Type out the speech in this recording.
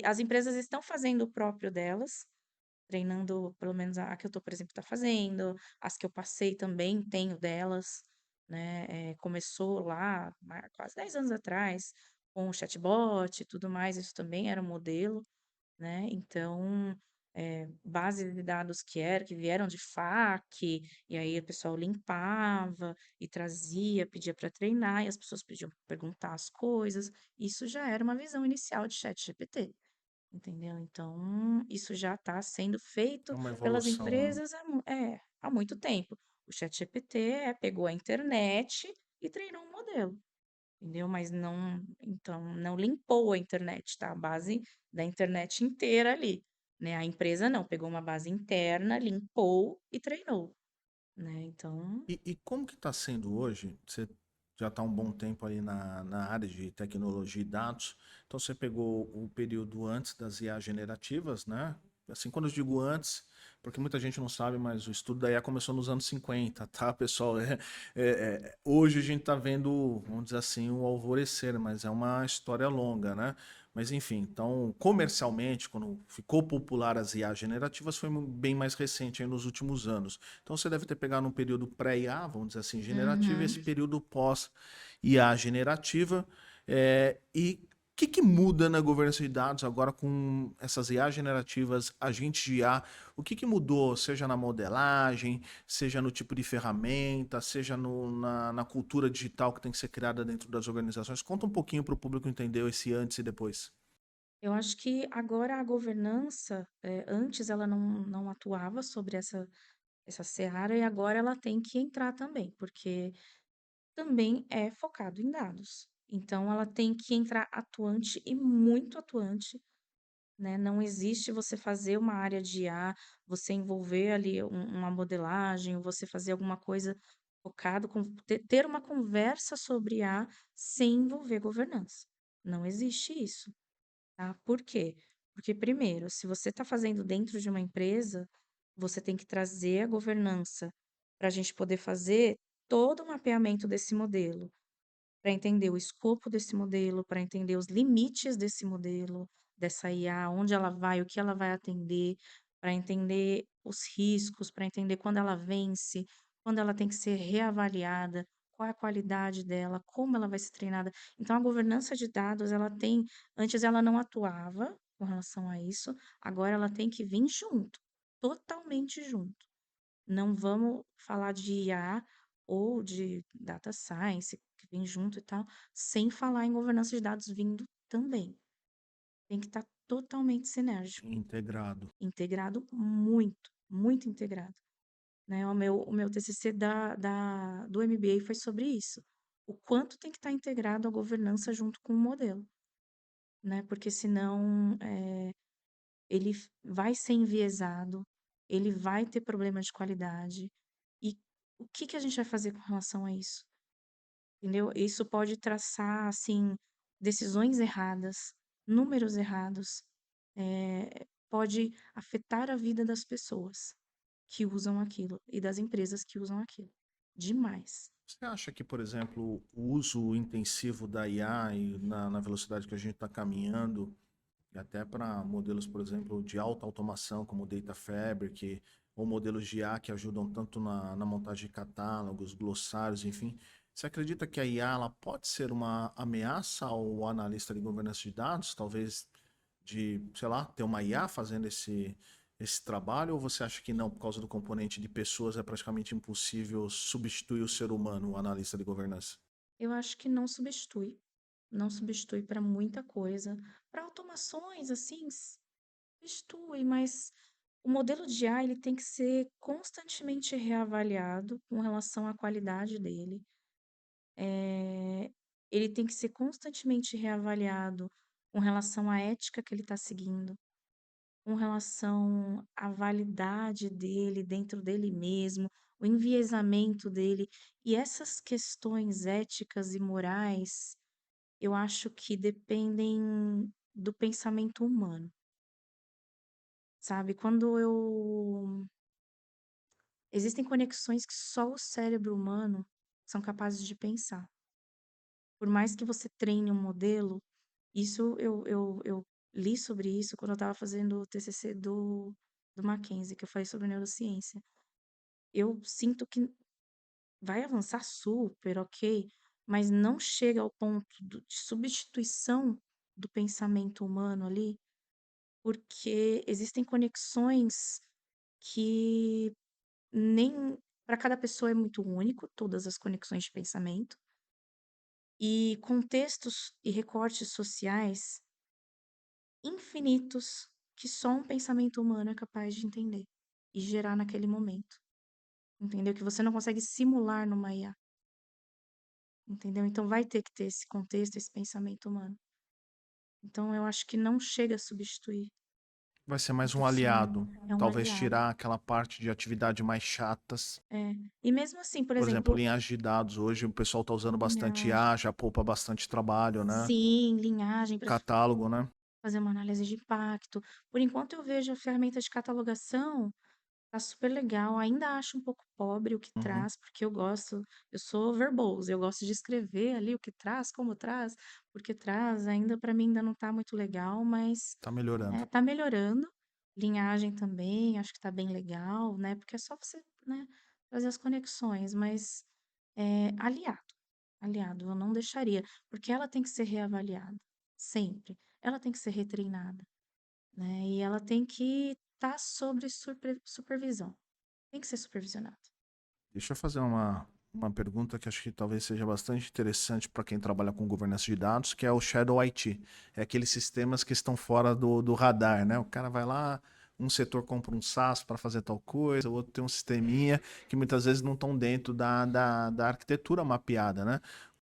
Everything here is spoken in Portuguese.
as empresas estão fazendo o próprio delas, treinando, pelo menos a que eu tô, por exemplo, tá fazendo, as que eu passei também tenho delas, né? Começou lá quase 10 anos atrás, com o chatbot e tudo mais, isso também era um modelo, né? Então, bases de dados que vieram de FAQ, e aí o pessoal limpava e trazia, pedia para treinar, e as pessoas pediam para perguntar as coisas. Isso já era uma visão inicial de ChatGPT, entendeu? Então, isso já está sendo É feito uma pelas evolução, né? empresas há muito tempo. O ChatGPT pegou a internet e treinou um modelo. Entendeu? Mas não, então, não limpou a internet, tá? A base da internet inteira ali, né? A empresa não, pegou uma base interna, limpou e treinou, né? Então, E como que está sendo hoje? Você já está um bom tempo aí na área de tecnologia e dados. Então você pegou o período antes das IA generativas, né? Assim, quando eu digo antes, porque muita gente não sabe, mas o estudo da IA começou nos anos 50, tá, pessoal? Hoje a gente está vendo, vamos dizer assim, o alvorecer, mas é uma história longa, né? Mas enfim, então comercialmente, quando ficou popular as IA generativas, foi bem mais recente aí nos últimos anos. Então você deve ter pegado um período pré-IA, vamos dizer assim, generativa, e uhum. esse período pós-IA generativa. E o que muda na governança de dados agora com essas IA generativas, agentes de IA? O que mudou, seja na modelagem, seja no tipo de ferramenta, seja na cultura digital que tem que ser criada dentro das organizações? Conta um pouquinho para o público entender esse antes e depois. Eu acho que agora a governança, antes ela não atuava sobre essa seara e agora ela tem que entrar também, porque também é focado em dados. Então, ela tem que entrar atuante e muito atuante, né? Não existe você fazer uma área de IA, você envolver ali uma modelagem, você fazer alguma coisa focado, ter uma conversa sobre IA sem envolver governança. Não existe isso, tá? Por quê? Porque, primeiro, se você está fazendo dentro de uma empresa, você tem que trazer a governança para a gente poder fazer todo o mapeamento desse modelo para entender o escopo desse modelo, para entender os limites desse modelo, dessa IA, onde ela vai, o que ela vai atender, para entender os riscos, para entender quando ela vence, quando ela tem que ser reavaliada, qual é a qualidade dela, como ela vai ser treinada. Então, a governança de dados, ela tem, antes ela não atuava com relação a isso, agora ela tem que vir junto, totalmente junto. Não vamos falar de IA ou de data science, que vem junto e tal, sem falar em governança de dados vindo também. Tem que estar totalmente sinérgico, Integrado. integrado muito, muito integrado, né? O meu TCC do MBA foi sobre isso. O quanto tem que estar integrado a governança junto com o modelo, né? Porque senão ele vai ser enviesado, ele vai ter problema de qualidade. E o que que a gente vai fazer com relação a isso? Entendeu? Isso pode traçar, assim, decisões erradas, números errados, pode afetar a vida das pessoas que usam aquilo e das empresas que usam aquilo. Demais. Você acha que, por exemplo, o uso intensivo da IA e na velocidade que a gente está caminhando, e até para modelos, por exemplo, de alta automação, como o Data Fabric, ou modelos de IA que ajudam tanto na montagem de catálogos, glossários, enfim, você acredita que a IA ela pode ser uma ameaça ao analista de governança de dados? Talvez de, sei lá, ter uma IA fazendo esse trabalho, ou você acha que não, por causa do componente de pessoas, é praticamente impossível substituir o ser humano, o analista de governança? Eu acho que não substitui. Não substitui para muita coisa. Para automações, assim, substitui, mas o modelo de IA ele tem que ser constantemente reavaliado com relação à qualidade dele. Ele tem que ser constantemente reavaliado com relação à ética que ele está seguindo, com relação à validade dele dentro dele mesmo, o enviesamento dele. E essas questões éticas e morais, eu acho que dependem do pensamento humano, sabe? Existem conexões que só o cérebro humano são capazes de pensar. Por mais que você treine um modelo, isso eu li sobre isso quando eu estava fazendo o TCC do Mackenzie, que eu falei sobre neurociência. Eu sinto que vai avançar super, ok, mas não chega ao ponto de substituição do pensamento humano ali, porque existem conexões que nem para cada pessoa é muito único, todas as conexões de pensamento, e contextos e recortes sociais infinitos que só um pensamento humano é capaz de entender e gerar naquele momento, entendeu? Que você não consegue simular numa IA, entendeu? Então vai ter que ter esse contexto, esse pensamento humano. Então eu acho que não chega a substituir Vai ser o mais um profissional, aliado. é um Talvez aliado. tirar aquela parte de atividade mais chatas. É. E mesmo assim, por Por exemplo, exemplo, linhagem de dados. Hoje o pessoal está usando bastante linhagem, IA, já poupa bastante trabalho, né? sim, linhagem para Catálogo, né? fazer uma análise de impacto. Por enquanto eu vejo a ferramenta de catalogação. Tá super legal, ainda acho um pouco pobre o que Uhum. traz, porque eu sou verbose, eu gosto de escrever ali o que traz, como traz, porque traz, ainda para mim ainda não tá muito legal, mas Tá melhorando. tá melhorando. Linhagem também, acho que tá bem legal, né? Porque é só você, né, fazer as conexões, mas aliado, aliado, eu não deixaria, porque ela tem que ser reavaliada, sempre. Ela tem que ser retreinada, né? E ela tem que estar sobre supervisão. Tem que ser supervisionado. Deixa eu fazer uma pergunta que acho que talvez seja bastante interessante para quem trabalha com governança de dados, que é o Shadow IT. É aqueles sistemas que estão fora do radar, né? O cara vai lá, um setor compra um SaaS para fazer tal coisa, o outro tem um sisteminha que muitas vezes não estão dentro da arquitetura mapeada, né?